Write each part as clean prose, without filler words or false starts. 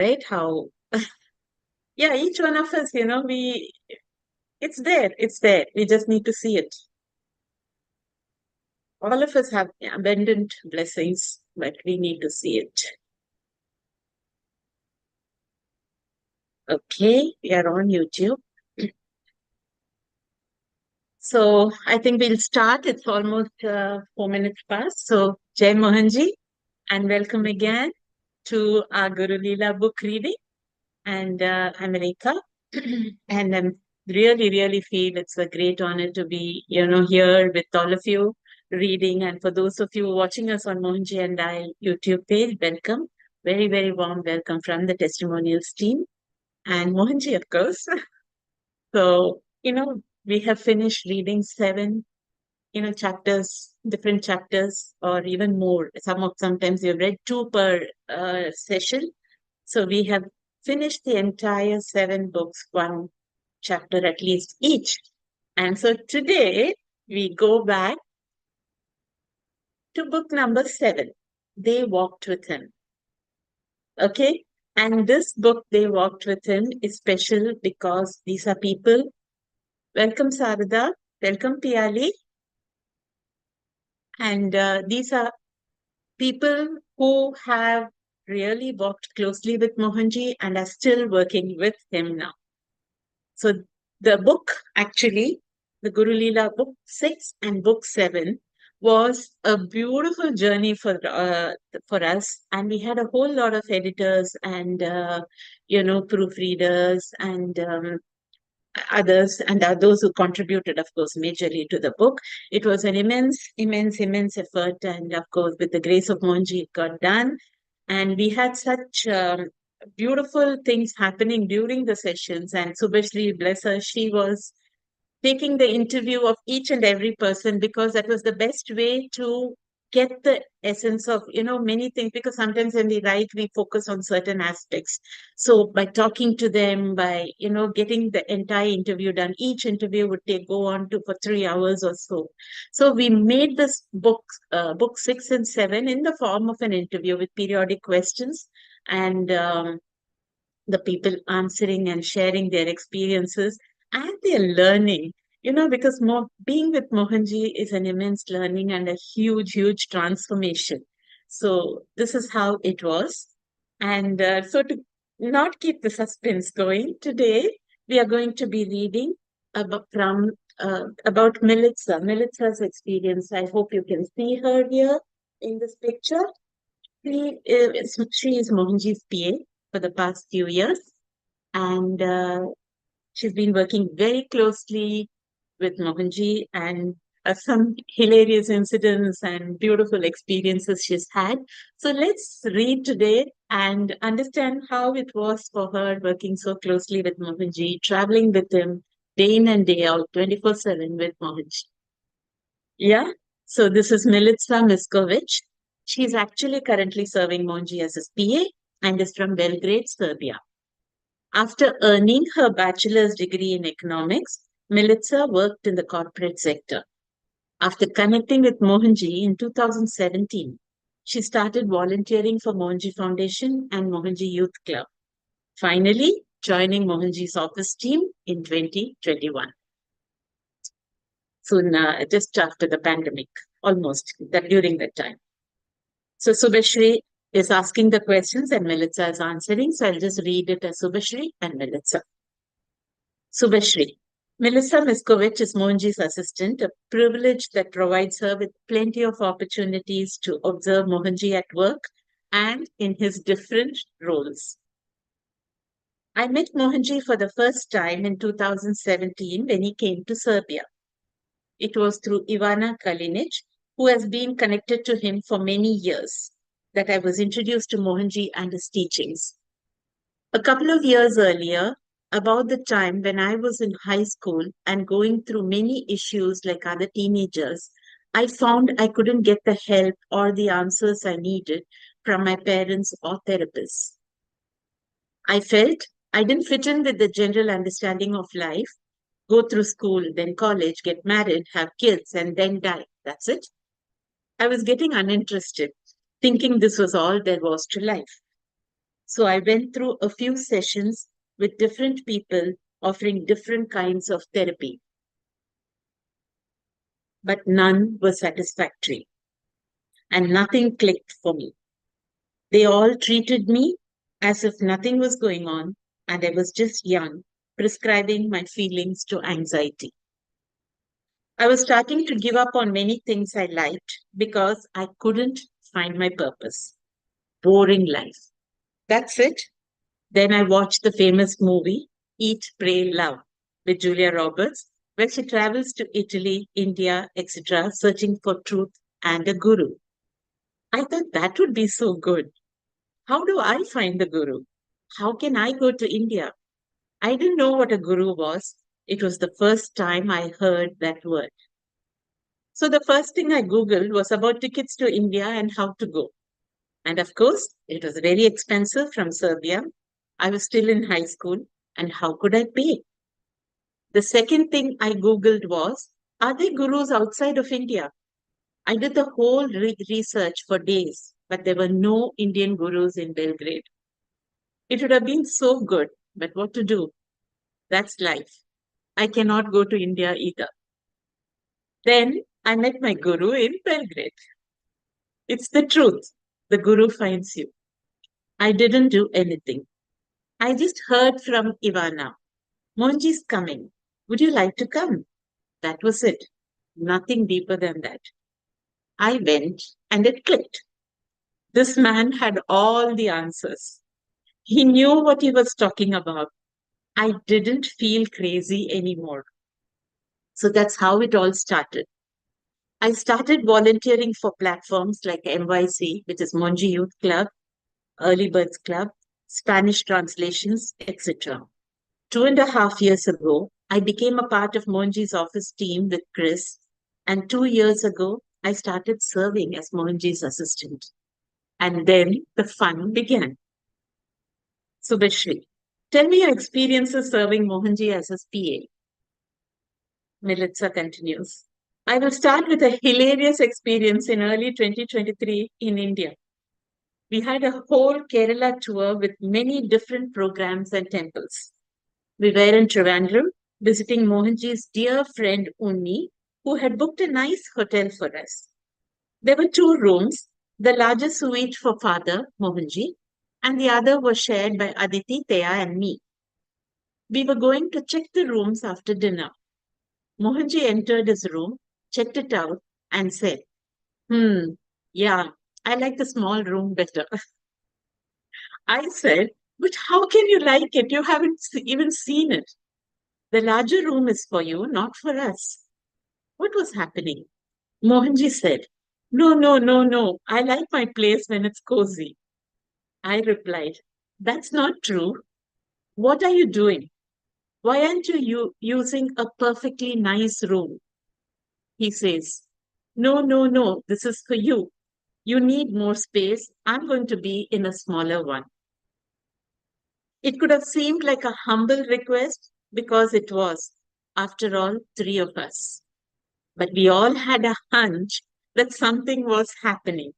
right? How, yeah, each one of us, it's there, it's there. We just need to see it. All of us have abundant blessings, but we need to see it. Okay, we are on YouTube. So I think we'll start. It's almost 4 minutes past. So, Jai Mohanji, and welcome again to our Guru Leela book reading. And I'm Rekha. And I'm really feel it's a great honor to be, here with all of you reading. And for those of you watching us on Mohanji and I YouTube page, welcome. Very warm welcome from the testimonials team. And Mohanji, of course. So, we have finished reading seven, chapters, different chapters, or even more. Sometimes we've read two per session. So we have finished the entire seven books, one chapter at least each. And so today we go back to book number 7. They Walked with Him. Okay. And this book, They Walked with Him, is special because these are people. Welcome, Sarada. Welcome, Piali. And these are people who have really worked closely with Mohanji and are still working with him now. So the book, actually, the Guru Leela book 6 and book 7 was a beautiful journey for us, and we had a whole lot of editors and proofreaders and others, and those who contributed, of course, majorly to the book. It was an immense effort, and of course, with the grace of Monji, it got done. And we had such beautiful things happening during the sessions. And Subhashri, bless her, she was taking the interview of each and every person because that was the best way to get the essence of many things, because sometimes when we write we focus on certain aspects. So by talking to them, by getting the entire interview done, each interview would go on to for 3 hours or so. So we made this book 6 and 7 in the form of an interview with periodic questions, and the people answering and sharing their experiences and their learning. Because being with Mohanji is an immense learning and a huge transformation. So this is how it was. And so to not keep the suspense going, today we are going to be reading about Militsa's experience. I hope you can see her here in this picture. She is Mohanji's PA for the past few years, and she's been working very closely with Mohanji, and some hilarious incidents and beautiful experiences she's had. So let's read today and understand how it was for her working so closely with Mohanji, traveling with him day in and day out, 24/7 with Mohanji. Yeah. So this is Milica Miskovic. She's actually currently serving Mohanji as his PA and is from Belgrade, Serbia. After earning her bachelor's degree in economics, Milica worked in the corporate sector. After connecting with Mohanji in 2017, she started volunteering for Mohanji Foundation and Mohanji Youth Club, finally joining Mohanji's office team in 2021. Soon, just after the pandemic, almost during that time. So Subhashri is asking the questions and Milica is answering. So I'll just read it as Subhashri and Milica. Subhashri. Melissa Miskovic is Mohanji's assistant, a privilege that provides her with plenty of opportunities to observe Mohanji at work and in his different roles. I met Mohanji for the first time in 2017 when he came to Serbia. It was through Ivana Kalinic, who has been connected to him for many years, that I was introduced to Mohanji and his teachings. A couple of years earlier, about the time when I was in high school and going through many issues like other teenagers, I found I couldn't get the help or the answers I needed from my parents or therapists. I felt I didn't fit in with the general understanding of life: go through school, then college, get married, have kids, and then die. That's it. I was getting uninterested, thinking this was all there was to life. So I went through a few sessions with different people offering different kinds of therapy, but none were satisfactory and nothing clicked for me. They all treated me as if nothing was going on and I was just young, prescribing my feelings to anxiety. I was starting to give up on many things I liked because I couldn't find my purpose. Boring life. That's it. Then I watched the famous movie Eat, Pray, Love with Julia Roberts, where she travels to Italy, India, etc., searching for truth and a guru. I thought that would be so good. How do I find the guru? How can I go to India? I didn't know what a guru was. It was the first time I heard that word. So the first thing I Googled was about tickets to India and how to go. And of course, it was very expensive from Serbia. I was still in high school, and how could I pay? The second thing I Googled was, are there gurus outside of India? I did the whole research for days, but there were no Indian gurus in Belgrade. It would have been so good, but what to do? That's life. I cannot go to India either. Then I met my guru in Belgrade. It's the truth. The guru finds you. I didn't do anything. I just heard from Ivana. Monji's coming. Would you like to come? That was it. Nothing deeper than that. I went and it clicked. This man had all the answers. He knew what he was talking about. I didn't feel crazy anymore. So that's how it all started. I started volunteering for platforms like MYC, which is Monji Youth Club, Early Birds Club, Spanish translations, etc. 2.5 years ago, I became a part of Mohanji's office team with Chris, and 2 years ago, I started serving as Mohanji's assistant. And then the fun began. Subhashri, tell me your experiences serving Mohanji as his PA. Militsa continues. I will start with a hilarious experience in early 2023 in India. We had a whole Kerala tour with many different programs and temples. We were in Trivandrum visiting Mohanji's dear friend Unni, who had booked a nice hotel for us. There were two rooms, the largest suite for Father Mohanji, and the other was shared by Aditi, Teya, and me. We were going to check the rooms after dinner. Mohanji entered his room, checked it out, and said, Hmm, yeah, I like the small room better. I said, but how can you like it? You haven't even seen it. The larger room is for you, not for us. What was happening? Mohanji said, No, no, no, no. I like my place when it's cozy. I replied, That's not true. What are you doing? Why aren't you using a perfectly nice room? He says, No, no, no. This is for you. You need more space. I'm going to be in a smaller one. It could have seemed like a humble request because it was, after all, three of us. But we all had a hunch that something was happening.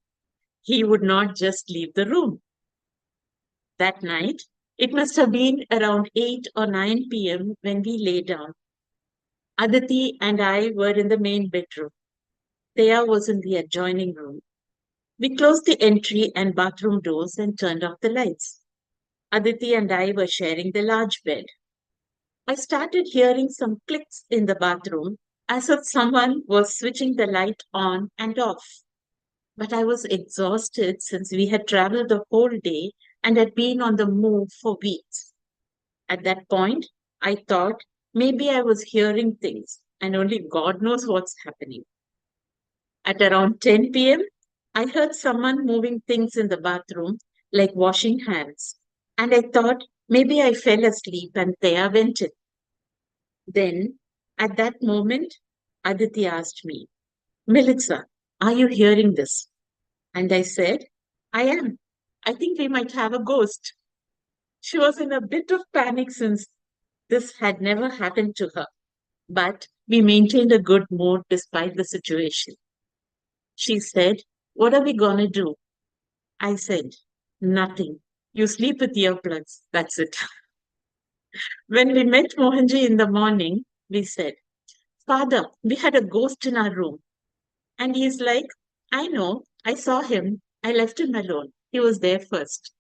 He would not just leave the room. That night, it must have been around 8 or 9 p.m. when we lay down. Aditi and I were in the main bedroom. Thea was in the adjoining room. We closed the entry and bathroom doors and turned off the lights. Aditi and I were sharing the large bed. I started hearing some clicks in the bathroom as if someone was switching the light on and off. But I was exhausted since we had traveled the whole day and had been on the move for weeks. At that point, I thought maybe I was hearing things and only God knows what's happening. At around 10 p.m., I heard someone moving things in the bathroom, like washing hands. And I thought maybe I fell asleep and Thea went in. Then, at that moment, Aditi asked me, Melissa, are you hearing this? And I said, I am. I think we might have a ghost. She was in a bit of panic since this had never happened to her, but we maintained a good mood despite the situation. She said, What are we going to do? I said, Nothing. You sleep with earplugs. That's it. When we met Mohanji in the morning, we said, Father, we had a ghost in our room. And he's like, I know, I saw him. I left him alone. He was there first.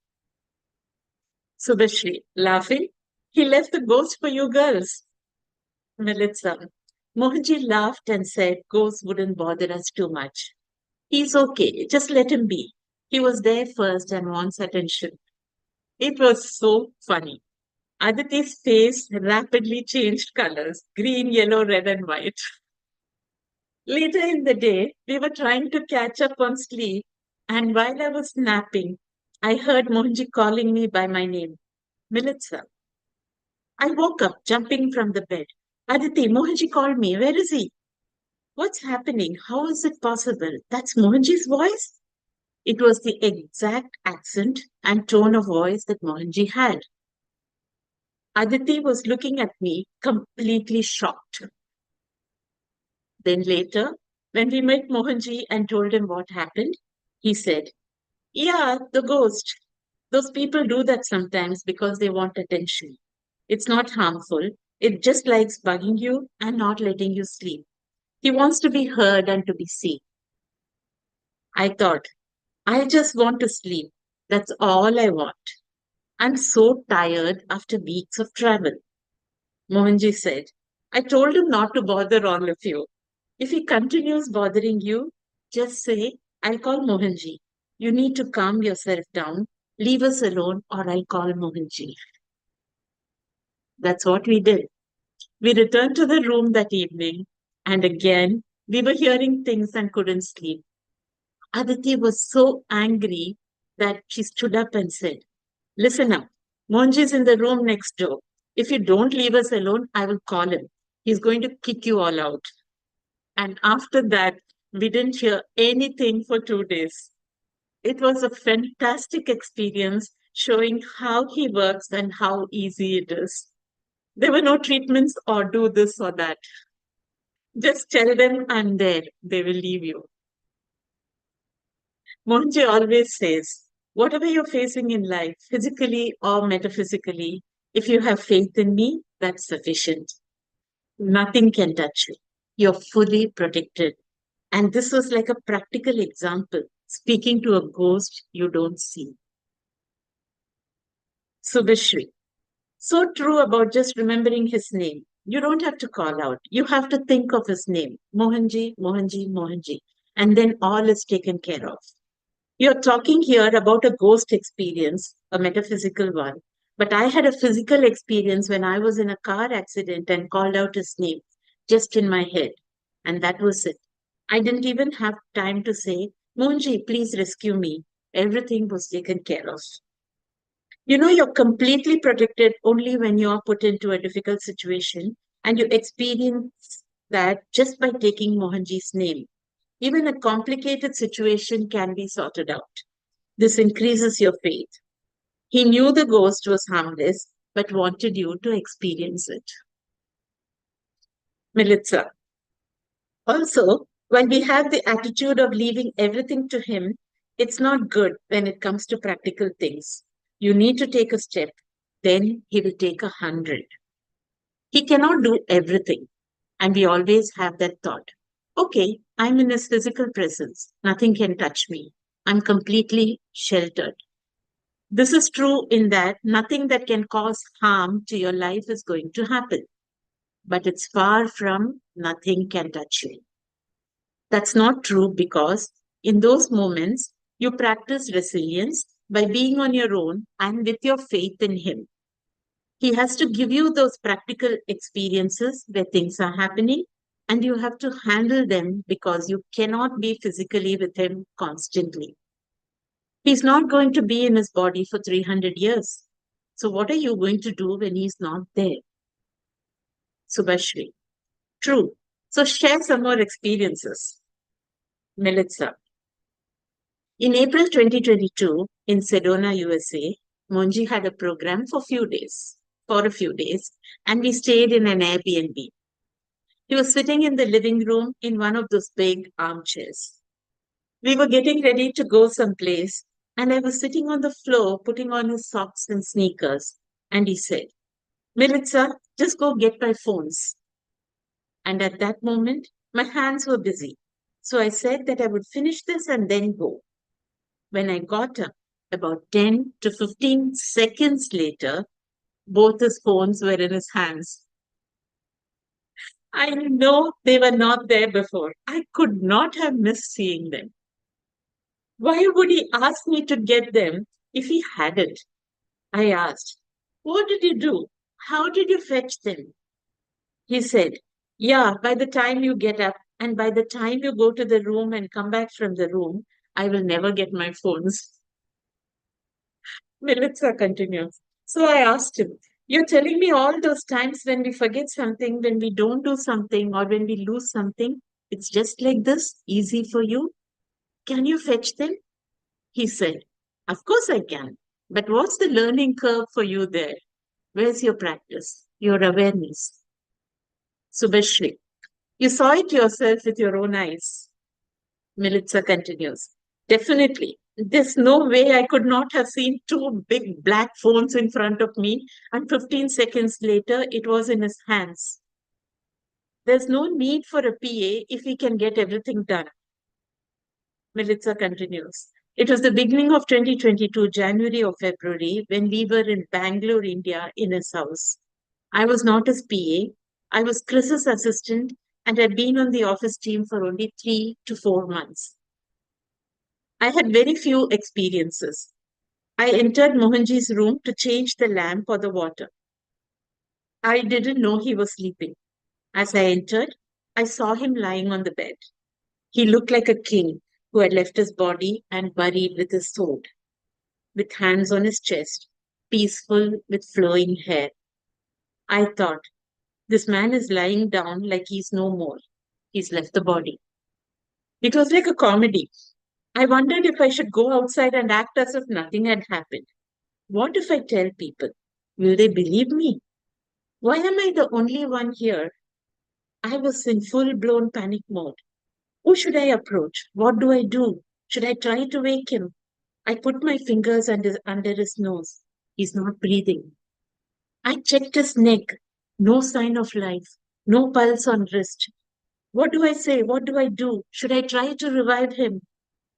Subhashri, laughing, he left the ghost for you girls. Melissa, Mohanji laughed and said ghosts wouldn't bother us too much. He's okay, just let him be. He was there first and wants attention. It was so funny. Aditi's face rapidly changed colors green, yellow, red, and white. Later in the day, we were trying to catch up on sleep, and while I was napping, I heard Mohanji calling me by my name, Militsa. I woke up, jumping from the bed. Aditi, Mohanji called me. Where is he? What's happening? How is it possible? That's Mohanji's voice? It was the exact accent and tone of voice that Mohanji had. Aditi was looking at me, completely shocked. Then later, when we met Mohanji and told him what happened, he said, yeah, the ghost. Those people do that sometimes because they want attention. It's not harmful. It just likes bugging you and not letting you sleep. He wants to be heard and to be seen. I thought, I just want to sleep. That's all I want. I'm so tired after weeks of travel. Mohanji said, I told him not to bother all of you. If he continues bothering you, just say, I'll call Mohanji. You need to calm yourself down, leave us alone, or I'll call Mohanji. That's what we did. We returned to the room that evening, and again, we were hearing things and couldn't sleep. Aditi was so angry that she stood up and said, listen up. Mohanji is in the room next door. If you don't leave us alone, I will call him. He's going to kick you all out. And after that, we didn't hear anything for 2 days. It was a fantastic experience showing how he works and how easy it is. There were no treatments or do this or that. Just tell them I'm there. They will leave you. Monji always says, whatever you're facing in life, physically or metaphysically, if you have faith in me, that's sufficient. Nothing can touch you. You're fully protected. And this was like a practical example, speaking to a ghost you don't see. Subhashri. So true about just remembering his name. You don't have to call out. You have to think of his name. Mohanji, Mohanji, Mohanji. And then all is taken care of. You're talking here about a ghost experience, a metaphysical one. But I had a physical experience when I was in a car accident and called out his name just in my head. And that was it. I didn't even have time to say, Mohanji, please rescue me. Everything was taken care of. You know, you're completely protected only when you are put into a difficult situation, and you experience that just by taking Mohanji's name. Even a complicated situation can be sorted out. This increases your faith. He knew the ghost was harmless, but wanted you to experience it. Militza. Also, when we have the attitude of leaving everything to him, it's not good when it comes to practical things. You need to take a step, then he will take 100. He cannot do everything, and we always have that thought. Okay, I'm in his physical presence. Nothing can touch me. I'm completely sheltered. This is true in that nothing that can cause harm to your life is going to happen, but it's far from nothing can touch you. That's not true because in those moments, you practice resilience by being on your own and with your faith in Him. He has to give you those practical experiences where things are happening and you have to handle them because you cannot be physically with Him constantly. He's not going to be in His body for 300 years. So, what are you going to do when He's not there? Subhashri. True. So, share some more experiences. Melitza. In April 2022, in Sedona, USA, Monji had a program for a few days, and we stayed in an Airbnb. He was sitting in the living room in one of those big armchairs. We were getting ready to go someplace, and I was sitting on the floor putting on his socks and sneakers. And he said, Militza, just go get my phones. And at that moment, my hands were busy. So I said that I would finish this and then go. When I got up, about 10 to 15 seconds later, both his phones were in his hands. I know they were not there before. I could not have missed seeing them. Why would he ask me to get them if he hadn't? I asked, what did you do? How did you fetch them? He said, yeah, by the time you get up and by the time you go to the room and come back from the room, I will never get my phones. Militza continues. So I asked him, you're telling me all those times when we forget something, when we don't do something, or when we lose something, it's just like this, easy for you? Can you fetch them? He said, of course I can. But what's the learning curve for you there? Where's your practice, your awareness? Subhashri, you saw it yourself with your own eyes. Militza continues. Definitely. There's no way I could not have seen two big black phones in front of me, and 15 seconds later, it was in his hands. There's no need for a PA if he can get everything done. Militza continues. It was the beginning of 2022, January or February, when we were in Bangalore, India, in his house. I was not his PA. I was Chris's assistant and had been on the office team for only 3 to 4 months. I had very few experiences. I entered Mohanji's room to change the lamp or the water. I didn't know he was sleeping. As I entered, I saw him lying on the bed. He looked like a king who had left his body and buried with his sword, with hands on his chest, peaceful with flowing hair. I thought, this man is lying down like he's no more. He's left the body. It was like a comedy. I wondered if I should go outside and act as if nothing had happened. What if I tell people? Will they believe me? Why am I the only one here? I was in full blown panic mode. Who should I approach? What do I do? Should I try to wake him? I put my fingers under his nose. He's not breathing. I checked his neck. No sign of life. No pulse on wrist. What do I say? What do I do? Should I try to revive him?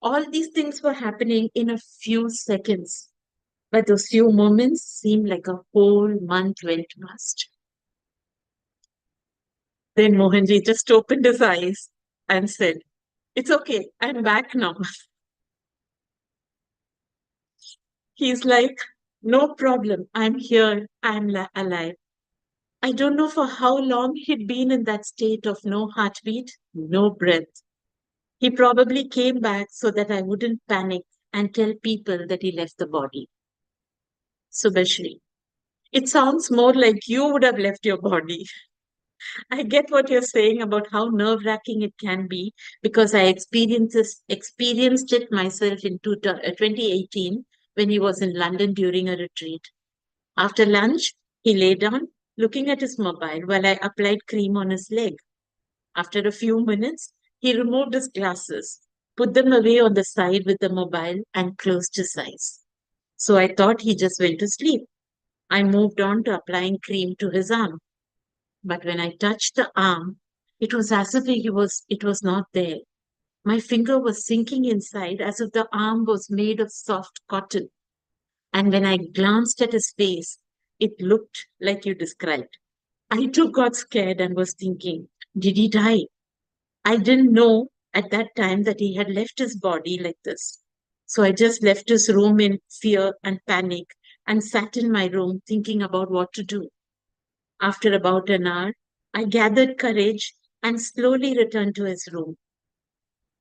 All these things were happening in a few seconds. But those few moments seemed like a whole month went past. Then Mohanji just opened his eyes and said, it's okay, I'm back now. He's like, no problem, I'm here, alive. I don't know for how long he'd been in that state of no heartbeat, no breath. He probably came back so that I wouldn't panic and tell people that he left the body. Subhashri, it sounds more like you would have left your body. I get what you're saying about how nerve-wracking it can be because experienced it myself in 2018 when he was in London during a retreat. After lunch, he lay down looking at his mobile while I applied cream on his leg. After a few minutes, he removed his glasses, put them away on the side with the mobile, and closed his eyes. So I thought he just went to sleep. I moved on to applying cream to his arm. But when I touched the arm, it was as if it was not there. My finger was sinking inside as if the arm was made of soft cotton. And when I glanced at his face, it looked like you described. I too got scared and was thinking, did he die? I didn't know at that time that he had left his body like this. So I just left his room in fear and panic and sat in my room thinking about what to do. After about an hour, I gathered courage and slowly returned to his room.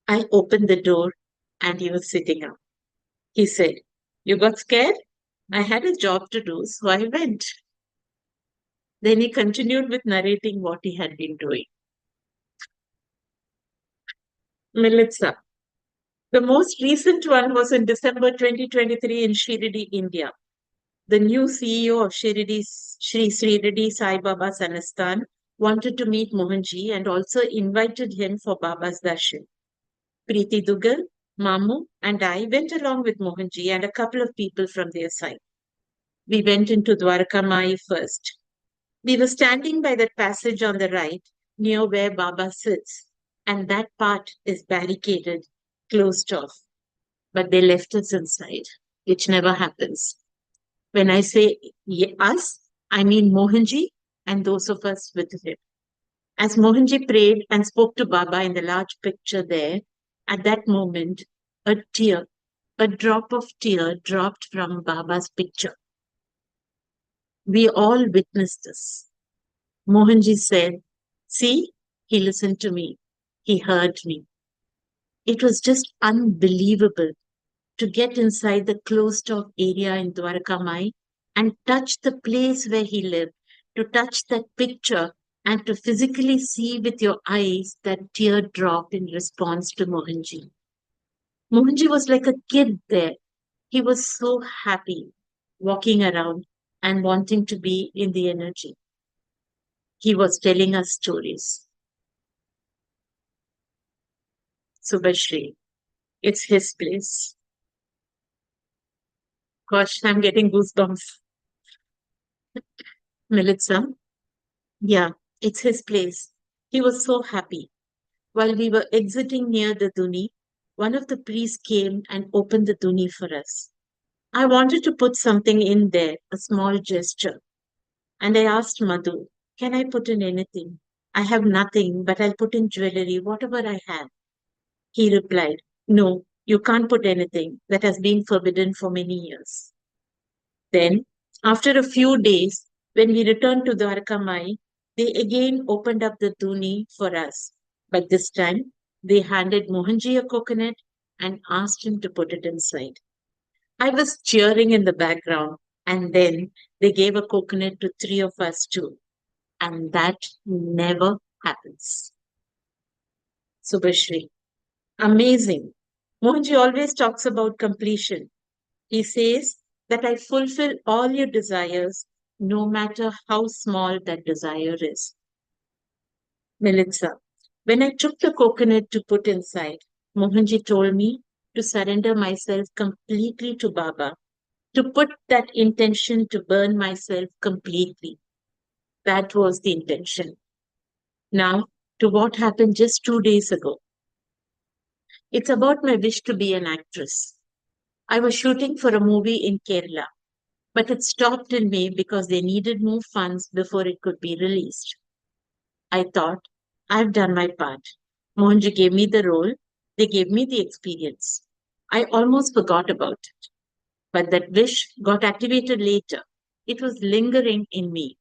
I opened the door and he was sitting up. He said, you got scared? I had a job to do, so I went. Then he continued with narrating what he had been doing. Militsa. The most recent one was in December 2023 in Shirdi, India. The new CEO of Shri Sriridi Sai Baba Sanasthan wanted to meet Mohanji and also invited him for Baba's darshan. Preeti Dugal, Mamu and I went along with Mohanji and a couple of people from their side. We went into Dwarka Mai first. We were standing by that passage on the right, near where Baba sits, and that part is barricaded, closed off. But they left us inside, which never happens. When I say us, I mean Mohanji and those of us with him. As Mohanji prayed and spoke to Baba in the large picture there, at that moment, a tear, a drop of tear dropped from Baba's picture. We all witnessed this. Mohanji said, "See, he listened to me. He heard me." It was just unbelievable to get inside the closed off area in Dwarkamai and touch the place where he lived, to touch that picture and to physically see with your eyes that teardrop in response to Mohanji. Mohanji was like a kid there. He was so happy walking around and wanting to be in the energy. He was telling us stories. Subhashri, it's his place. Gosh, I'm getting goosebumps. Melissa, yeah, it's his place. He was so happy. While we were exiting near the Duni, one of the priests came and opened the Duni for us. I wanted to put something in there, a small gesture, and I asked Madhu, "Can I put in anything? I have nothing, but I'll put in jewelry, whatever I have." He replied, "No, you can't put anything. That has been forbidden for many years." Then, after a few days, when we returned to Dwarkamai, they again opened up the Duni for us. But this time, they handed Mohanji a coconut and asked him to put it inside. I was cheering in the background, and then they gave a coconut to three of us too. And that never happens. Subhashri. Amazing. Mohanji always talks about completion. He says that I fulfill all your desires, no matter how small that desire is. Melitza, when I took the coconut to put inside, Mohanji told me to surrender myself completely to Baba, to put that intention to burn myself completely. That was the intention. Now, to what happened just 2 days ago. It's about my wish to be an actress. I was shooting for a movie in Kerala, but it stopped in May because they needed more funds before it could be released. I thought, I've done my part. Mohanji gave me the role, they gave me the experience. I almost forgot about it, but that wish got activated later. It was lingering in me.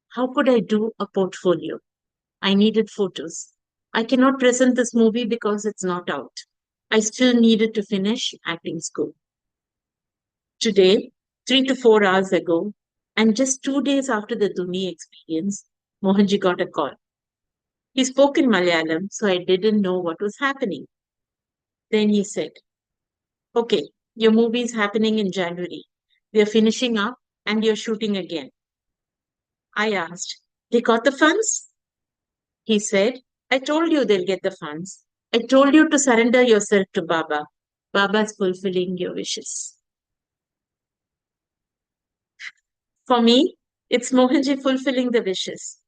How could I do a portfolio? I needed photos. I cannot present this movie because it's not out. I still needed to finish acting school. Today, 3 to 4 hours ago, and just 2 days after the Duni experience, Mohanji got a call. He spoke in Malayalam, so I didn't know what was happening. Then he said, "Okay, your movie is happening in January. We are finishing up and you're shooting again." I asked, "They got the funds?" He said, "I told you they'll get the funds. I told you to surrender yourself to Baba. Baba's fulfilling your wishes." For me, it's Mohanji fulfilling the wishes.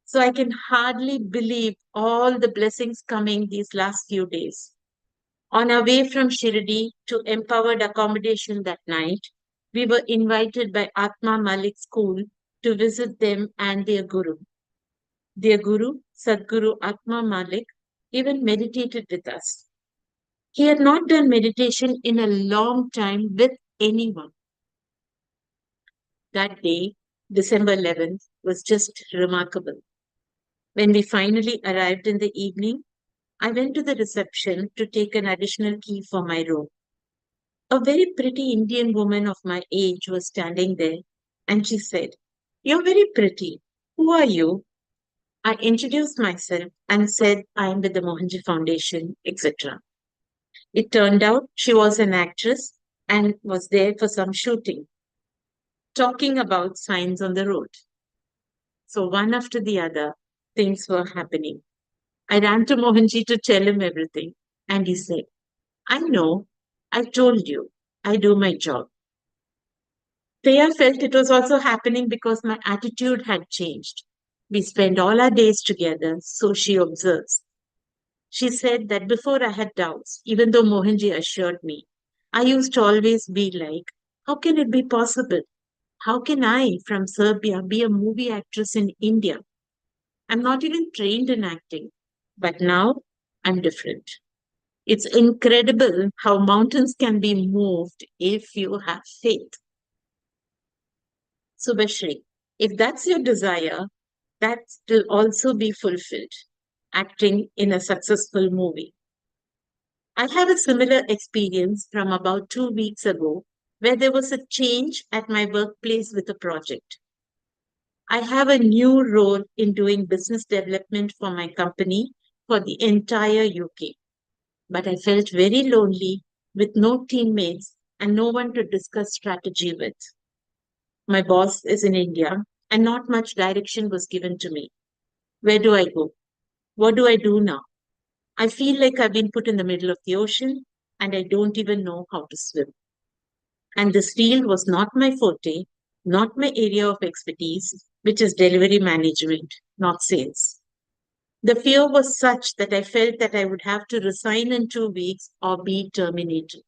So I can hardly believe all the blessings coming these last few days. On our way from Shirdi to empowered accommodation that night, we were invited by Atma Malik School to visit them and their guru. Their guru, Sadguru Atma Malik, even meditated with us. He had not done meditation in a long time with anyone. That day, December 11th, was just remarkable. When we finally arrived in the evening, I went to the reception to take an additional key for my room. A very pretty Indian woman of my age was standing there, and she said, "You're very pretty. Who are you?" I introduced myself and said I am with the Mohanji Foundation, etc. It turned out she was an actress and was there for some shooting, talking about signs on the road. So one after the other, things were happening. I ran to Mohanji to tell him everything, and he said, I know. I told you. I do my job. Thea felt it was also happening because my attitude had changed. We spent all our days together, so she observes. She said that before I had doubts, even though Mohanji assured me, I used to always be like, how can it be possible? How can I, from Serbia, be a movie actress in India? I'm not even trained in acting. But now I'm different. It's incredible how mountains can be moved if you have faith. Subhashri, if that's your desire, that will also be fulfilled. Acting in a successful movie. I have a similar experience from about 2 weeks ago where there was a change at my workplace with a project. I have a new role in doing business development for my company for the entire UK. But I felt very lonely with no teammates and no one to discuss strategy with. My boss is in India and not much direction was given to me. Where do I go? What do I do now? I feel like I've been put in the middle of the ocean and I don't even know how to swim. And this field was not my forte, not my area of expertise, which is delivery management, not sales. The fear was such that I felt that I would have to resign in 2 weeks or be terminated.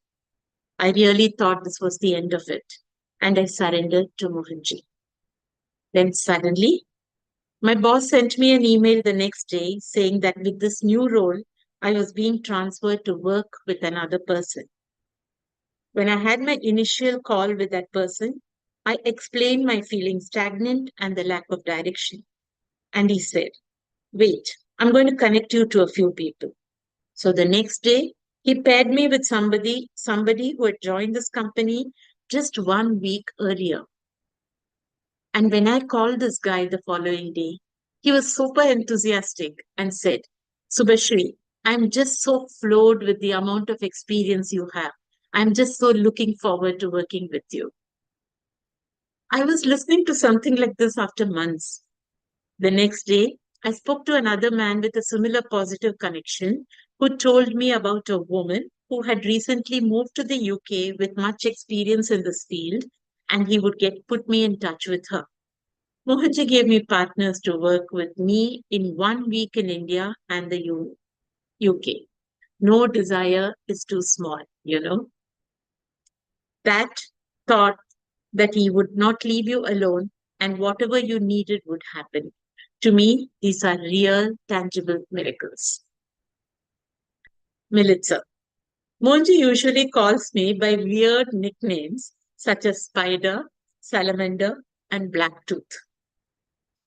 I really thought this was the end of it, and I surrendered to Mohanji. Then suddenly, my boss sent me an email the next day saying that with this new role, I was being transferred to work with another person. When I had my initial call with that person, I explained my feeling stagnant and the lack of direction. And he said, wait, I'm going to connect you to a few people. So the next day, he paired me with somebody who had joined this company just 1 week earlier. And when I called this guy the following day, he was super enthusiastic and said, Subhashri, I'm just so floored with the amount of experience you have. I'm just so looking forward to working with you. I was listening to something like this after months. The next day, I spoke to another man with a similar positive connection who told me about a woman who had recently moved to the UK with much experience in this field, and he would get put me in touch with her. Mohanji gave me partners to work with me in 1 week in India and the UK. No desire is too small, you know. That thought that he would not leave you alone and whatever you needed would happen. To me, these are real, tangible miracles. Militza. Monji usually calls me by weird nicknames such as Spider, Salamander, and Blacktooth.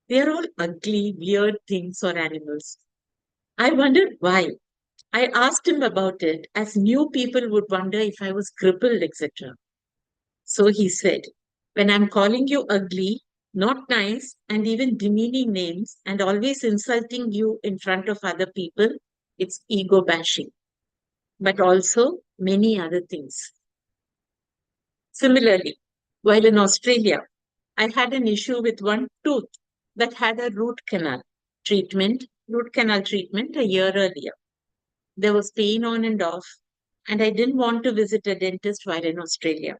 They are all ugly, weird things or animals. I wondered why. I asked him about it as new people would wonder if I was crippled, etc. So he said, when I'm calling you ugly, not nice, and even demeaning names, and always insulting you in front of other people, it's ego bashing, but also many other things. Similarly, while in Australia, I had an issue with one tooth that had a root canal treatment a year earlier. There was pain on and off, and I didn't want to visit a dentist while in Australia.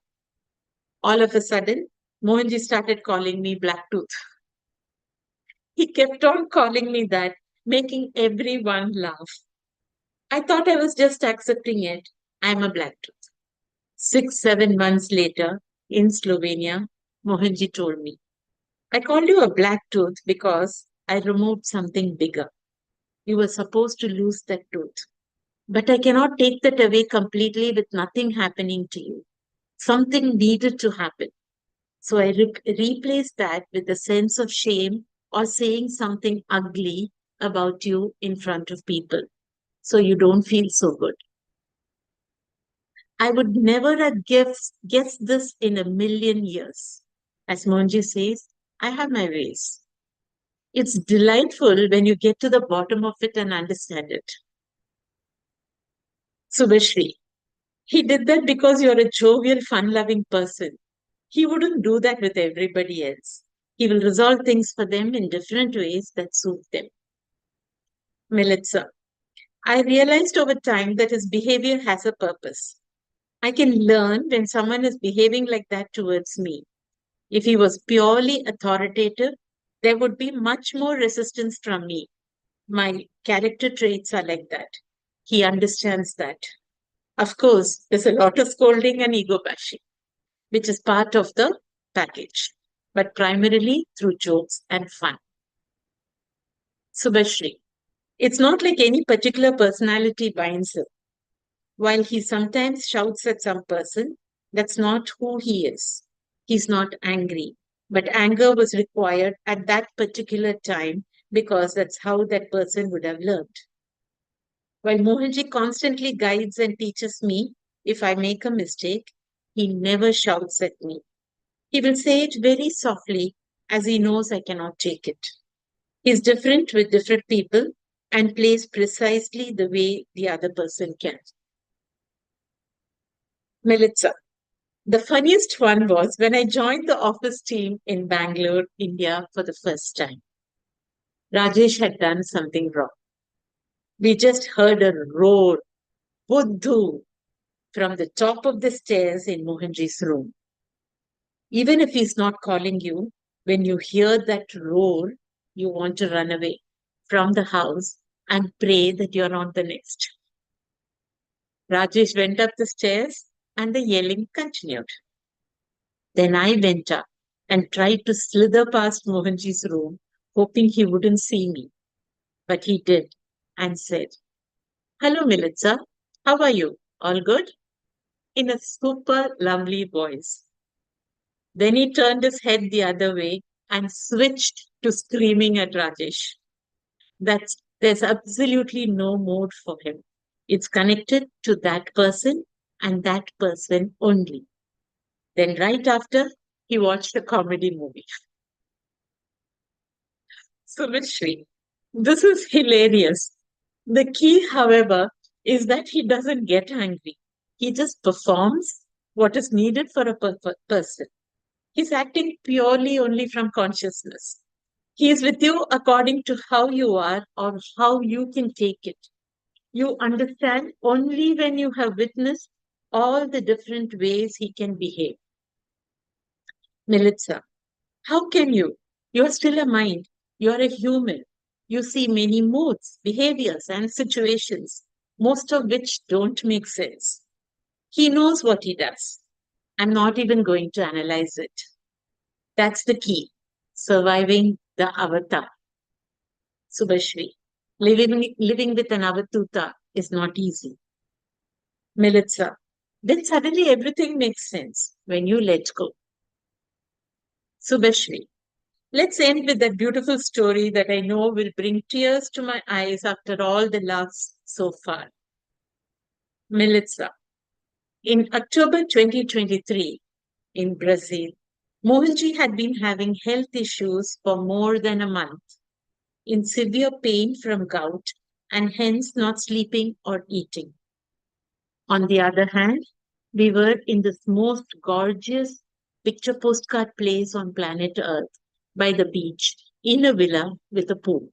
All of a sudden, Mohanji started calling me Blacktooth. He kept on calling me that, making everyone laugh. I thought I was just accepting it. I'm a Blacktooth. 6, 7 months later, in Slovenia, Mohanji told me, I called you a Blacktooth because I removed something bigger. You were supposed to lose that tooth. But I cannot take that away completely with nothing happening to you. Something needed to happen. So I replaced that with a sense of shame or saying something ugly about you in front of people. So you don't feel so good. I would never have guessed this in a million years. As Monji says, I have my ways. It's delightful when you get to the bottom of it and understand it. Subhashri, he did that because you're a jovial, fun loving person. He wouldn't do that with everybody else. He will resolve things for them in different ways that suit them. Melitza, I realized over time that his behavior has a purpose. I can learn when someone is behaving like that towards me. If he was purely authoritative, there would be much more resistance from me. My character traits are like that. He understands that. Of course, there's a lot of scolding and ego bashing, which is part of the package, but primarily through jokes and fun. Subhashri, it's not like any particular personality binds him. While he sometimes shouts at some person, that's not who he is. He's not angry, but anger was required at that particular time because that's how that person would have learned. While Mohanji constantly guides and teaches me if I make a mistake, he never shouts at me. He will say it very softly as he knows I cannot take it. He's different with different people and plays precisely the way the other person can. Melitza. The funniest one was when I joined the office team in Bangalore, India for the first time. Rajesh had done something wrong. We just heard a roar, Buddhu, from the top of the stairs in Mohanji's room. Even if he's not calling you, when you hear that roar, you want to run away from the house and pray that you're on the next. Rajesh went up the stairs and the yelling continued. Then I went up and tried to slither past Mohanji's room, hoping he wouldn't see me. But he did and said, Hello, Militza. How are you? All good? In a super lovely voice. Then he turned his head the other way and switched to screaming at Rajesh. There's absolutely no mode for him. It's connected to that person and that person only. Then right after, he watched a comedy movie. Sumit, this is hilarious. The key, however, is that he doesn't get angry. He just performs what is needed for a person. He's acting purely only from consciousness. He is with you according to how you are or how you can take it. You understand only when you have witnessed all the different ways he can behave. Militza, how can you? You're still a mind. You're a human. You see many moods, behaviors, and situations, most of which don't make sense. He knows what he does. I'm not even going to analyze it. That's the key. Surviving the avatar. Subhashri. Living with an avatuta is not easy. Militza. Then suddenly everything makes sense when you let go. Subhashri. Let's end with that beautiful story that I know will bring tears to my eyes after all the laughs so far. Militza. In October 2023, in Brazil, Mohanji had been having health issues for more than a month, in severe pain from gout, and hence not sleeping or eating. On the other hand, we were in this most gorgeous picture postcard place on planet Earth, by the beach, in a villa with a pool.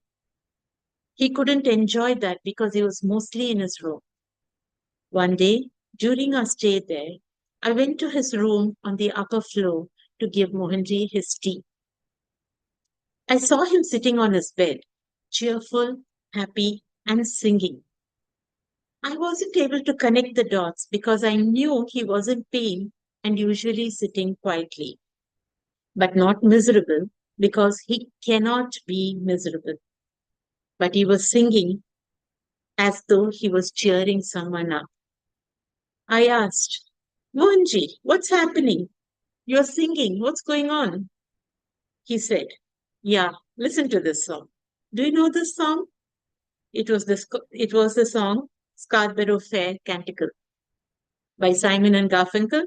He couldn't enjoy that because he was mostly in his room. One day, during our stay there, I went to his room on the upper floor to give Mohanji his tea. I saw him sitting on his bed, cheerful, happy, and singing. I wasn't able to connect the dots because I knew he was in pain and usually sitting quietly, but not miserable because he cannot be miserable. But he was singing as though he was cheering someone up. I asked, Mohanji, what's happening? You're singing. What's going on? He said, Yeah, listen to this song. Do you know this song? It was the song Scarborough Fair Canticle by Simon and Garfunkel,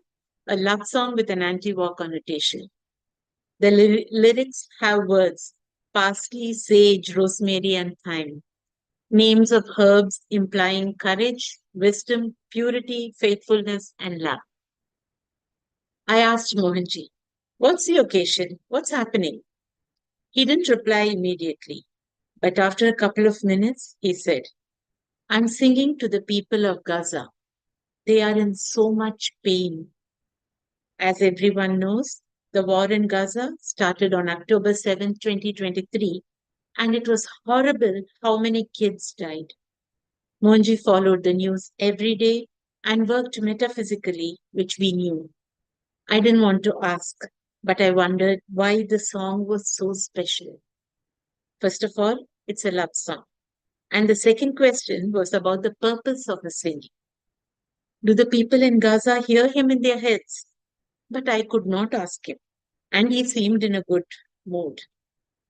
a love song with an anti-war connotation. The lyrics have words parsley, sage, rosemary, and thyme, names of herbs implying courage, wisdom, purity, faithfulness, and love. I asked Mohanji, What's the occasion? What's happening? He didn't reply immediately, but after a couple of minutes, he said, I'm singing to the people of Gaza. They are in so much pain. As everyone knows, the war in Gaza started on October 7th, 2023, and it was horrible how many kids died. Mohanji followed the news every day and worked metaphysically, which we knew. I didn't want to ask, but I wondered why the song was so special. First of all, it's a love song. And the second question was about the purpose of the singing. Do the people in Gaza hear him in their heads? But I could not ask him, and he seemed in a good mood.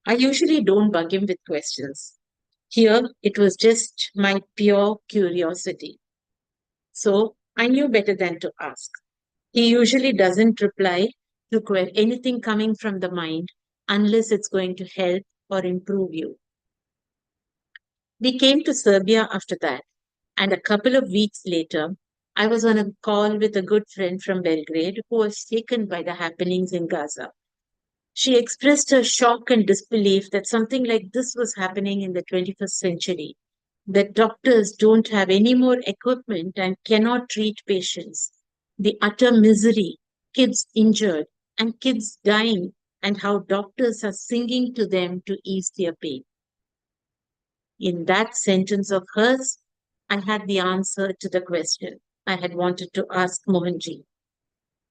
I usually don't bug him with questions. Here, it was just my pure curiosity. So I knew better than to ask. He usually doesn't reply to anything coming from the mind unless it's going to help or improve you. We came to Serbia after that, and a couple of weeks later, I was on a call with a good friend from Belgrade who was shaken by the happenings in Gaza. She expressed her shock and disbelief that something like this was happening in the 21st century, that doctors don't have any more equipment and cannot treat patients, the utter misery, kids injured, and kids dying, and how doctors are singing to them to ease their pain. In that sentence of hers, I had the answer to the question I had wanted to ask Mohanji.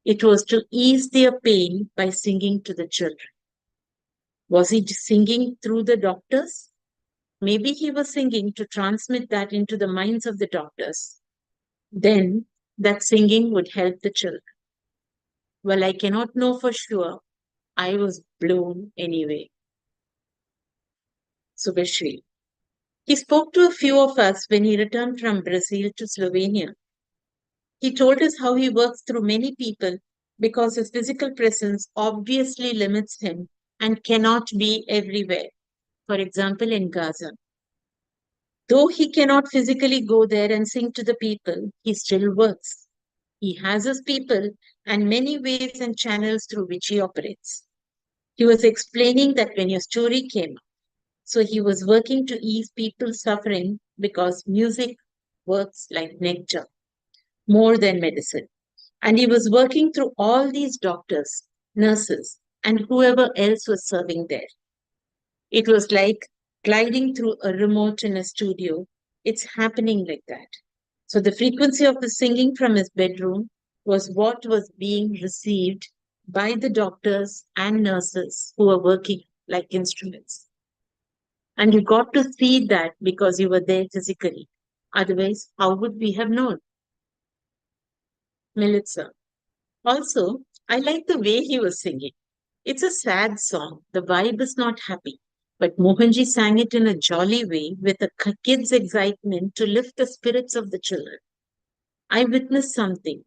It was to ease their pain by singing to the children. Was he singing through the doctors? Maybe he was singing to transmit that into the minds of the doctors. Then that singing would help the children. Well, I cannot know for sure. I was blown anyway. Subhashri. He spoke to a few of us when he returned from Brazil to Slovenia. He told us how he works through many people because his physical presence obviously limits him and cannot be everywhere. For example, in Gaza. Though he cannot physically go there and sing to the people, he still works. He has his people and many ways and channels through which he operates. He was explaining that when your story came, so he was working to ease people's suffering because music works like nectar, more than medicine. And he was working through all these doctors, nurses, and whoever else was serving there. It was like gliding through a remote in a studio. It's happening like that. So the frequency of the singing from his bedroom was what was being received by the doctors and nurses who were working like instruments. And you got to see that because you were there physically. Otherwise, how would we have known? Militza. Also, I like the way he was singing. It's a sad song. The vibe is not happy. But Mohanji sang it in a jolly way with a kid's excitement to lift the spirits of the children. I witnessed something,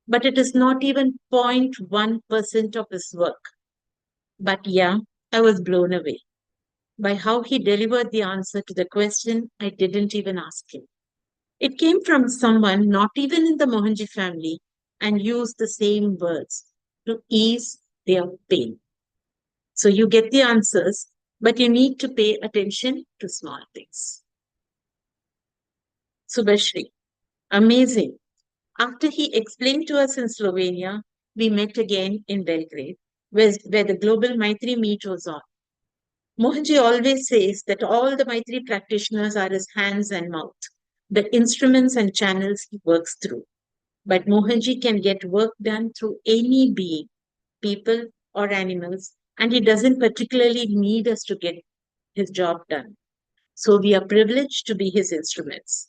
but it is not even 0.1% of his work. But yeah, I was blown away by how he delivered the answer to the question I didn't even ask him. It came from someone not even in the Mohanji family and used the same words to ease their pain. So you get the answers, but you need to pay attention to small things. Subhashri, amazing. After he explained to us in Slovenia, we met again in Belgrade, where the Global Maitri meet was on. Mohanji always says that all the Maitri practitioners are his hands and mouth, the instruments and channels he works through. But Mohanji can get work done through any being, people or animals, and he doesn't particularly need us to get his job done. So we are privileged to be his instruments.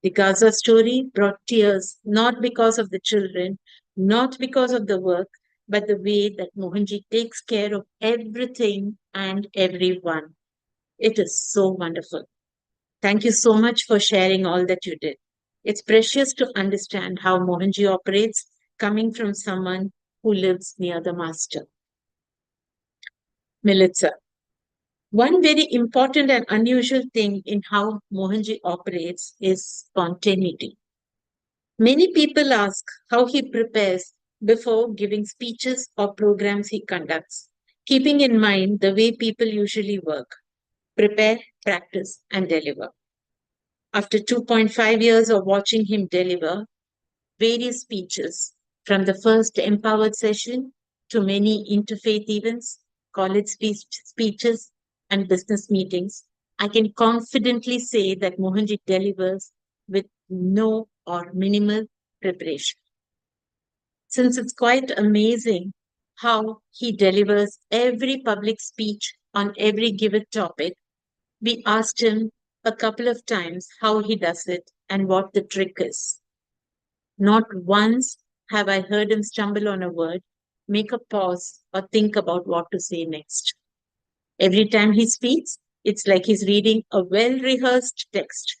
The Gaza story brought tears not because of the children, not because of the work, but the way that Mohanji takes care of everything and everyone. It is so wonderful. Thank you so much for sharing all that you did. It's precious to understand how Mohanji operates coming from someone who lives near the master. Militza. One very important and unusual thing in how Mohanji operates is spontaneity. Many people ask how he prepares before giving speeches or programs he conducts, keeping in mind the way people usually work: prepare, practice, and deliver. After 2.5 years of watching him deliver various speeches, from the first Empowered session to many interfaith events, college speeches, and business meetings, I can confidently say that Mohanji delivers with no or minimal preparation. Since it's quite amazing how he delivers every public speech on every given topic, we asked him a couple of times how he does it and what the trick is. Not once have I heard him stumble on a word, make a pause, or think about what to say next. Every time he speaks, it's like he's reading a well rehearsed text.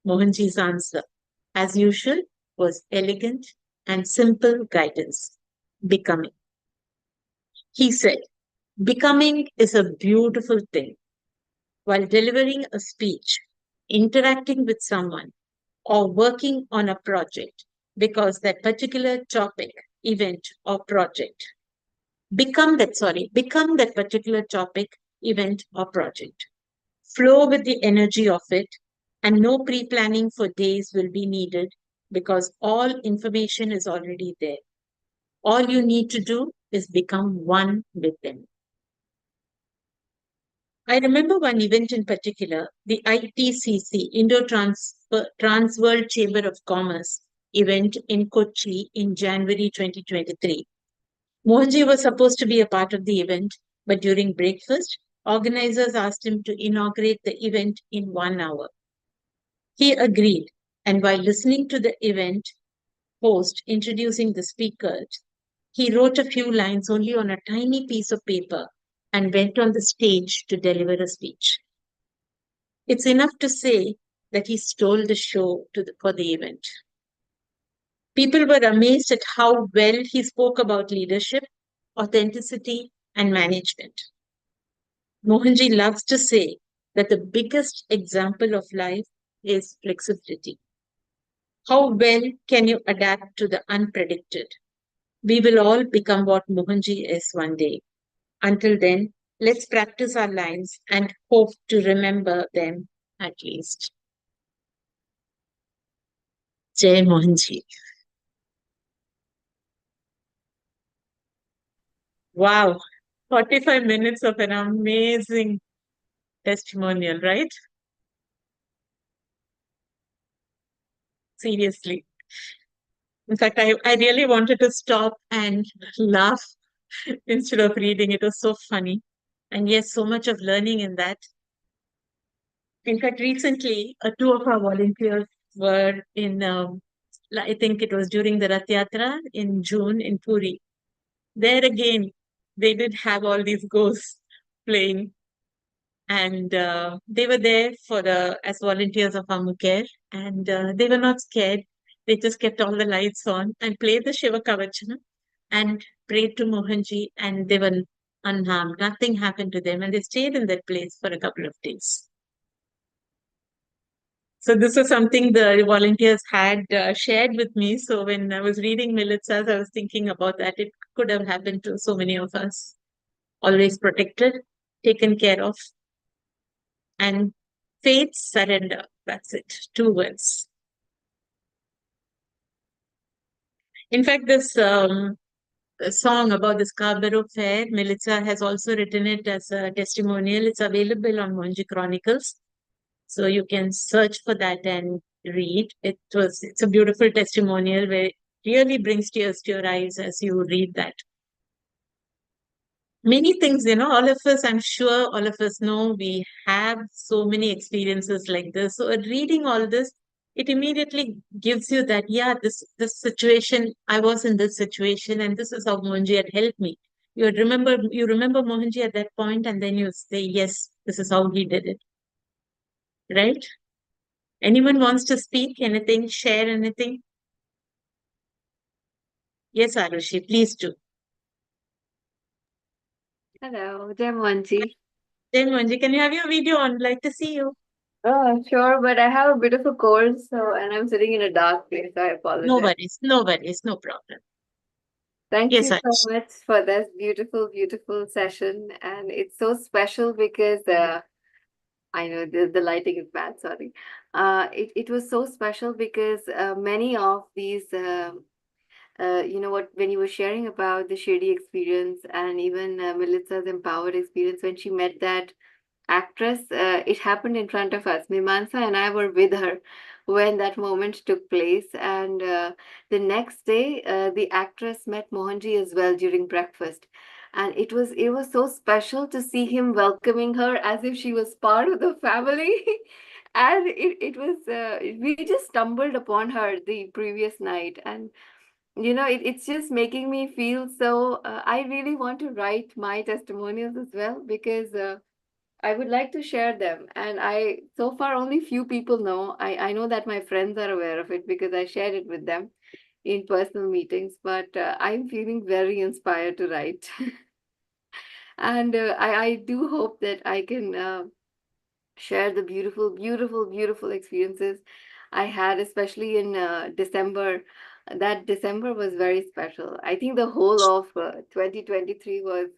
Mohanji's answer, as usual, was elegant and simple guidance. Becoming. He said, becoming is a beautiful thing. While delivering a speech, interacting with someone, or working on a project, because that particular topic, event, or project become that particular topic, event, or project. Flow with the energy of it, and no pre planning for days will be needed because all information is already there. All you need to do is become one with them. I remember one event in particular, the ITCC, Trans World Chamber of Commerce event in Kochi in January 2023. Mohanji was supposed to be a part of the event, but during breakfast, organizers asked him to inaugurate the event in 1 hour. He agreed, and while listening to the event host introducing the speakers, he wrote a few lines only on a tiny piece of paper and went on the stage to deliver a speech. It's enough to say that he stole the show for the event. People were amazed at how well he spoke about leadership, authenticity, and management. Mohanji loves to say that the biggest example of life is flexibility. How well can you adapt to the unpredicted? We will all become what Mohanji is one day. Until then, let's practice our lines and hope to remember them at least. Jai Mohanji. Wow, 45 minutes of an amazing testimonial, right? Seriously. In fact, I really wanted to stop and laugh instead of reading. It was so funny. And yes, so much of learning in that. In fact, recently, two of our volunteers were in, I think it was during the Rath Yatra in June in Puri. There again, they did have all these ghosts playing, and they were there for the as volunteers of Amukare, and they were not scared. They just kept all the lights on and played the Shiva Kavacham and prayed to Mohanji, and they were unharmed. Nothing happened to them, and they stayed in that place for a couple of days. So this was something the volunteers had shared with me. So when I was reading Militsa's, I was thinking about that. It could have happened to so many of us. Always protected, taken care of, and faith, surrender. That's it. 2 words. In fact, this song about the Scarborough Fair, Militsa has also written it as a testimonial. It's available on Mohanji Chronicles. So you can search for that and read. It's a beautiful testimonial where it really brings tears to your eyes as you read that. Many things, all of us, I'm sure all of us know we have so many experiences like this. So reading all this, it immediately gives you that, yeah, this situation, I was in this situation, and this is how Mohanji had helped me. You remember Mohanji at that point, and then you say, yes, this is how he did it. Right? Anyone wants to speak anything, share anything? Yes, Arushi, please do. Hello, Jai Mohanji. Then Mohanji, can you have your video on? Like to see you. Oh, sure, but I have a bit of a cold, and I'm sitting in a dark place, so I No apologize. worries, no worries, no problem. Thank Yes, you so Arushi. much for this beautiful, beautiful session. And it's so special because I know the lighting is bad, sorry. It was so special because many of these, you know what, when you were sharing about the Shirdi experience and even Melitza's empowered experience when she met that actress, it happened in front of us. Mimansa and I were with her when that moment took place. And the next day, the actress met Mohanji as well during breakfast. And it was so special to see him welcoming her as if she was part of the family. And we just stumbled upon her the previous night. And it's just making me feel so. I really want to write my testimonials as well because I would like to share them. And so far, only few people know. I know that my friends are aware of it because I shared it with them in personal meetings, but I'm feeling very inspired to write. And I do hope that I can share the beautiful, beautiful, beautiful experiences I had, especially in December. That December was very special. I think the whole of 2023 was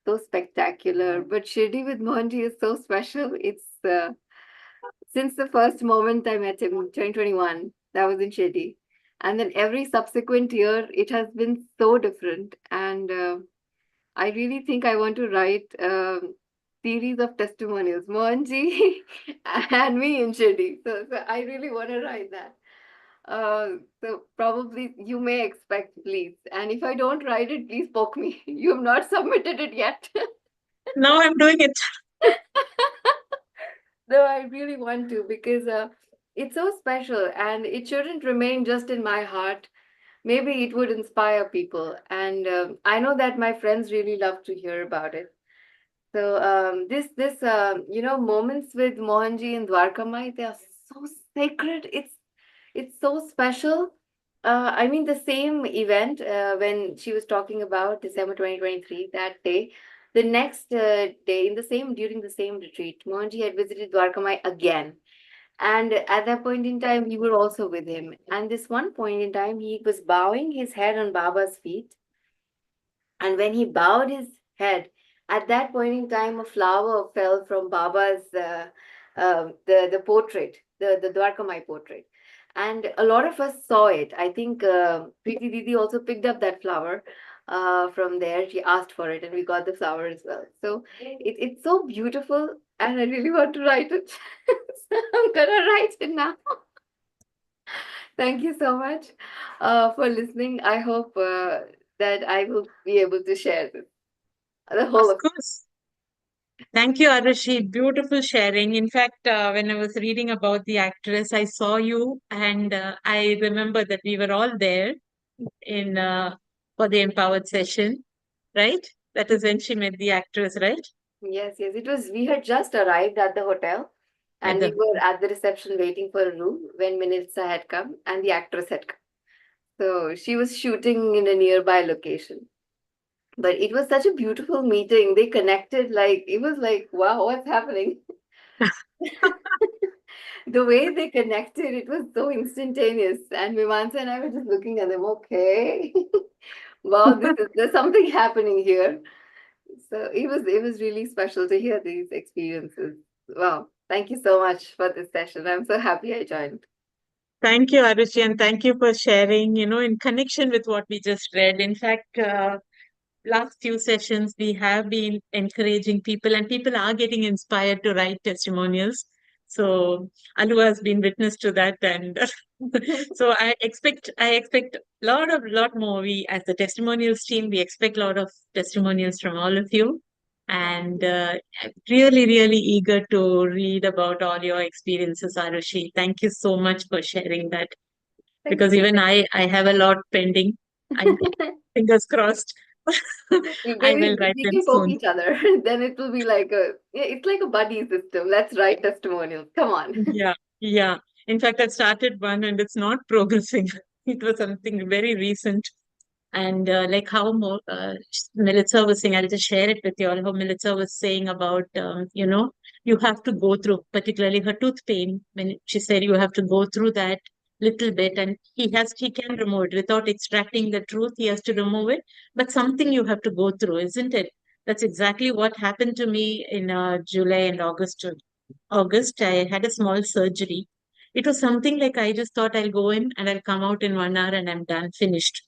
so spectacular. But Shirdi with Mohanji is so special. It's since the first moment I met him in 2021, that was in Shirdi. And then every subsequent year, it has been so different. And I really think I want to write series of testimonials, Mohanji and me in Shirdi. So I really want to write that. So probably you may expect, please. And if I don't write it, please poke me. You have not submitted it yet. Now I'm doing it. No, I really want to because it's so special and it shouldn't remain just in my heart. Maybe it would inspire people. And I know that my friends really love to hear about it. So moments with Mohanji and Dwarkamai, they are so sacred. It's so special. I mean, the same event when she was talking about December 2023, that day, the next day, during the same retreat, Mohanji had visited Dwarkamai again. And at that point in time, we were also with him. And this one point in time, he was bowing his head on Baba's feet, and when he bowed his head, at that point in time, a flower fell from Baba's the portrait, the Dwarkamai portrait, and a lot of us saw it. I think Preeti Didi also picked up that flower from there. She asked for it, and we got the flower as well. So it's so beautiful, and I really want to write it. So I'm gonna write it now. Thank you so much for listening. I hope that I will be able to share this, the Of whole of. course. Thank you, Arushi. Beautiful sharing. In fact, when I was reading about the actress, I saw you, and I remember that we were all there in for the empowered session, right? That is when she met the actress, right? Yes, yes. It was, we had just arrived at the hotel At and we the were at the reception waiting for a room when Minilsa had come and the actress had come. So she was shooting in a nearby location. But it was such a beautiful meeting. They connected like, it was like, wow, what's happening? The way they connected, it was so instantaneous. And Mimansa and I were just looking at them, okay. Wow, there's something happening here. So it was really special to hear these experiences. Wow. Thank you so much for this session. I'm so happy I joined. Thank you, Arushi, and thank you for sharing, in connection with what we just read. In fact, last few sessions, we have been encouraging people, and people are getting inspired to write testimonials. So Alu has been witness to that, and so I expect lot more. We as the testimonials team, we expect a lot of testimonials from all of you, and really, really eager to read about all your experiences, Arushi. Thank you so much for sharing that, Thank because you. even I have a lot pending. I fingers crossed. I will Maybe write we them can poke soon. each other. Then it will be like yeah, it's like a buddy system. Let's write testimonials. Come on. Yeah, yeah. In fact, I started one and it's not progressing. It was something very recent. And like how Melitza was saying, I'll just share it with you all. How Melitza was saying about, you have to go through, particularly her tooth pain. When she said you have to go through that little bit, and he can remove it without extracting the truth. He has to remove it, but something you have to go through, isn't it? That's exactly what happened to me in July and August. August, I had a small surgery. It was something like I just thought I'll go in and I'll come out in 1 hour and I'm done, finished.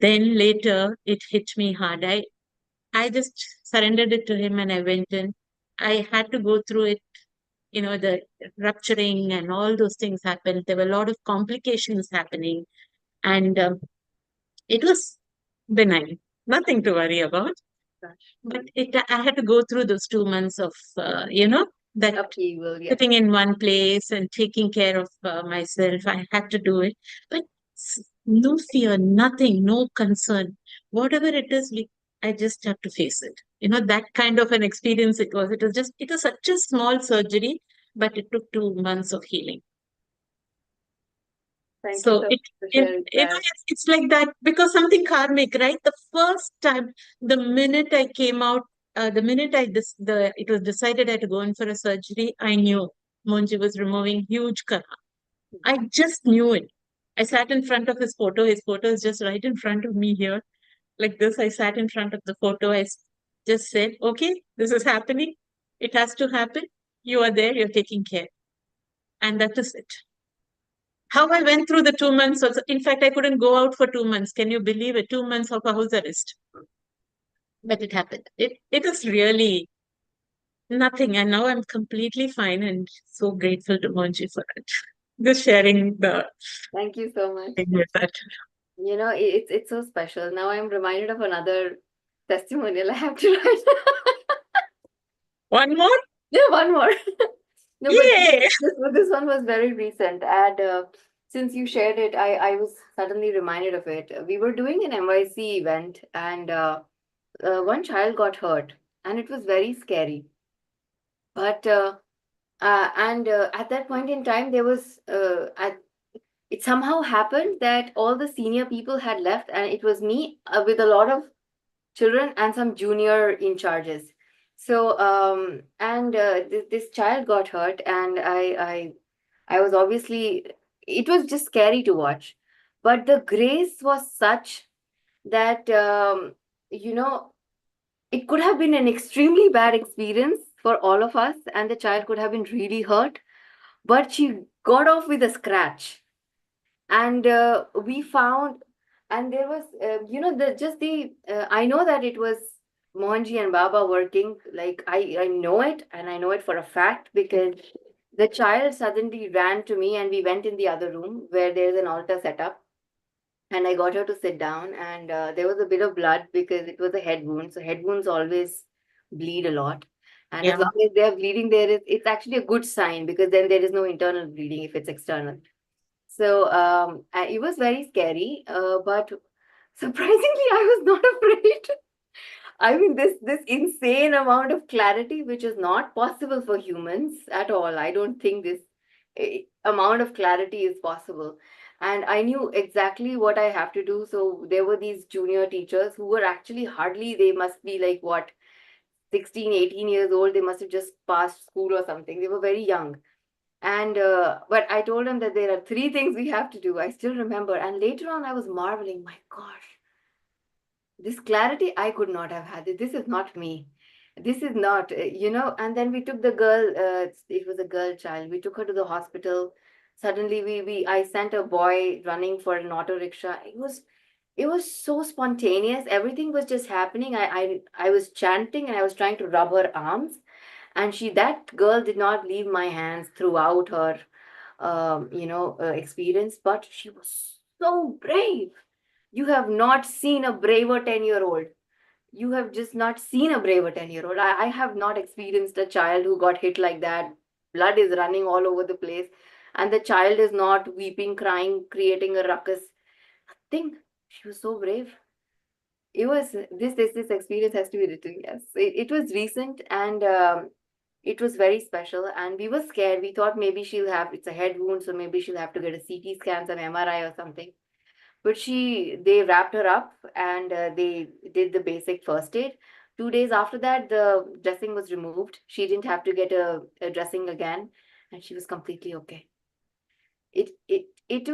Then later it hit me hard. I just surrendered it to him and I went in. I had to go through it, the rupturing and all those things happened. There were a lot of complications happening, and it was benign, nothing to worry about. Gosh. But I had to go through those 2 months of, that Upheaval, yes. sitting in one place and taking care of myself. I had to do it, but no fear, nothing, no concern. Whatever it is, I just have to face it. That kind of an experience it was. It was such a small surgery, but it took 2 months of healing. Thank you So so it, much for it sharing you know, that. it's like that because something karmic, right? The first time, the minute I came out, the minute it was decided I had to go in for a surgery, I knew Monji was removing huge karma. I just knew it. I sat in front of his photo. His photo is just right in front of me here, like this. I sat in front of the photo. Just said, "Okay, this is happening. It has to happen. You are there. You're taking care," and that is it. How I went through the 2 months also. In fact, I couldn't go out for 2 months. Can you believe it? 2 months of a house arrest. But it happened. It was really nothing. And now I'm completely fine and so grateful to Monji for it. Just sharing the Thank you so much. thing with that. It's so special. Now I'm reminded of another testimonial I have to write. One more? Yeah, one more. No, but Yay! this one was very recent, and since you shared it, I was suddenly reminded of it. We were doing an NYC event, and one child got hurt, and it was very scary. But and at that point in time, it somehow happened that all the senior people had left, and it was me with a lot of children and some junior in charges. So and this child got hurt, and I was obviously, it was just scary to watch, but the grace was such that you know it could have been an extremely bad experience for all of us, and the child could have been really hurt, but she got off with a scratch. And we found, and there was the just the I know that it was Mohanji and Baba working, like I know it, and I know it for a fact because the child suddenly ran to me, and we went in the other room where there's an altar set up, and I got her to sit down, and there was a bit of blood because it was a head wound, so head wounds always bleed a lot, and as Yeah, long as they are bleeding, it's actually a good sign because then there is no internal bleeding if it's external. So it was very scary, but surprisingly, I was not afraid. I mean, this insane amount of clarity, which is not possible for humans at all. I don't think this amount of clarity is possible. And I knew exactly what I have to do. So there were these junior teachers who were actually hardly, they must be like what, 16, 18 years old. They must have just passed school or something. They were very young. And but I told them that there are three things we have to do. I still remember. And later on, I was marveling, my gosh, this clarity I could not have had. This is not me. This is not, And then we took the girl. It was a girl child. We took her to the hospital. Suddenly, I sent a boy running for an auto rickshaw. It was so spontaneous. Everything was just happening. I was chanting and I was trying to rub her arms, and that girl did not leave my hands throughout her experience, but she was so brave. You have not seen a braver 10-year-old. You have just not seen a braver 10-year-old. I have not experienced a child who got hit like that. Blood is running all over the place, and the child is not weeping, crying, creating a ruckus. Think she was so brave. It was this experience has to be written. Yes, it was recent, and it was very special, and we were scared. We thought maybe it's a head wound, so maybe she'll have to get a CT scan, some MRI or something. But they wrapped her up, and they did the basic first aid. 2 days after that, the dressing was removed. She didn't have to get a dressing again, and she was completely okay. It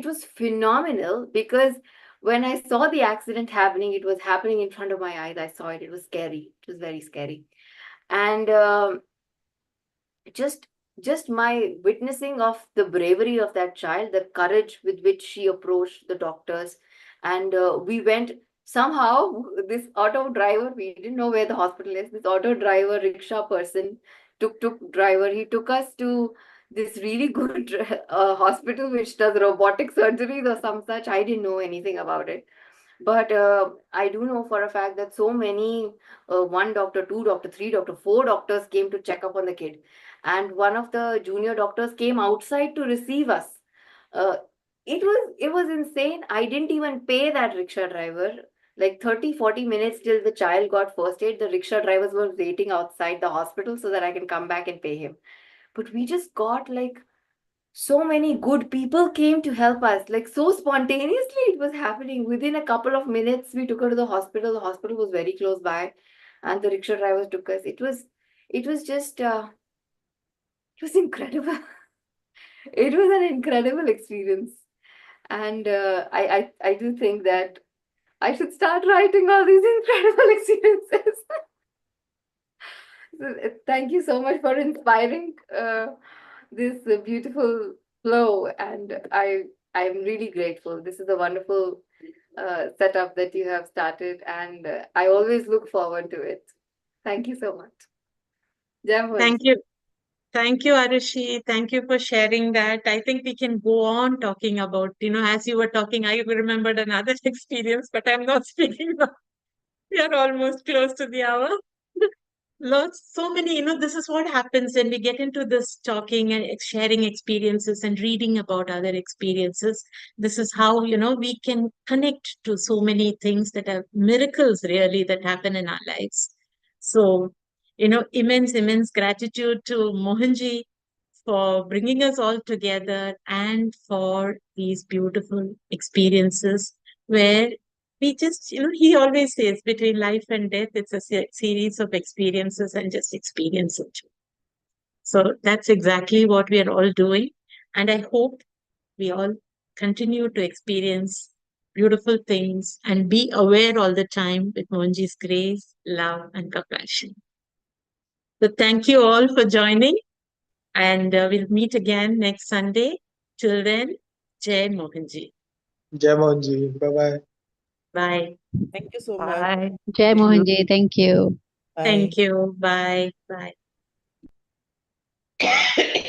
was phenomenal because when I saw the accident happening, it was happening in front of my eyes. I saw it. It was scary. It was very scary. And just just my witnessing of the bravery of that child, the courage with which she approached the doctors. And we went somehow, this auto driver, we didn't know where the hospital is, this auto driver, rickshaw person, tuk driver, he took us to this really good hospital which does robotic surgeries or some such. I didn't know anything about it, but I do know for a fact that so many, one doctor, two doctor, three doctor, four doctors came to check up on the kid. And one of the junior doctors came outside to receive us. Uh, it was insane. I didn't even pay that rickshaw driver. Like 30-40 minutes till the child got first aid, the rickshaw drivers were waiting outside the hospital so that I can come back and pay him. But we just got like, so many good people came to help us, like so spontaneously it was happening. Within a couple of minutes we took her to the hospital. The hospital was very close by, and the rickshaw drivers took us. It was just it was incredible. It was an incredible experience. And I do think that I should start writing all these incredible experiences. So, thank you so much for inspiring this beautiful flow, and I'm really grateful. This is a wonderful setup that you have started, and I always look forward to it. Thank you so much. Jai Thank Mohanji. you. Thank you, Arushi. Thank you for sharing that. I think we can go on talking about, as you were talking, I remembered another experience, but I'm not speaking now. We are almost close to the hour. Lots, so many, this is what happens when we get into this talking and sharing experiences and reading about other experiences. This is how, we can connect to so many things that are miracles really that happen in our lives. So, immense, immense gratitude to Mohanji for bringing us all together and for these beautiful experiences where we just, he always says between life and death, it's a series of experiences and just experience it. So that's exactly what we are all doing. And I hope we all continue to experience beautiful things and be aware all the time with Monji's grace, love, and compassion. So thank you all for joining, and we'll meet again next Sunday. Till then, Jai Mohanji. Jai Mohanji. Bye bye. Bye. Thank you so much. Bye. Jai Mohanji. Thank you. Bye. Thank you. Bye. Bye.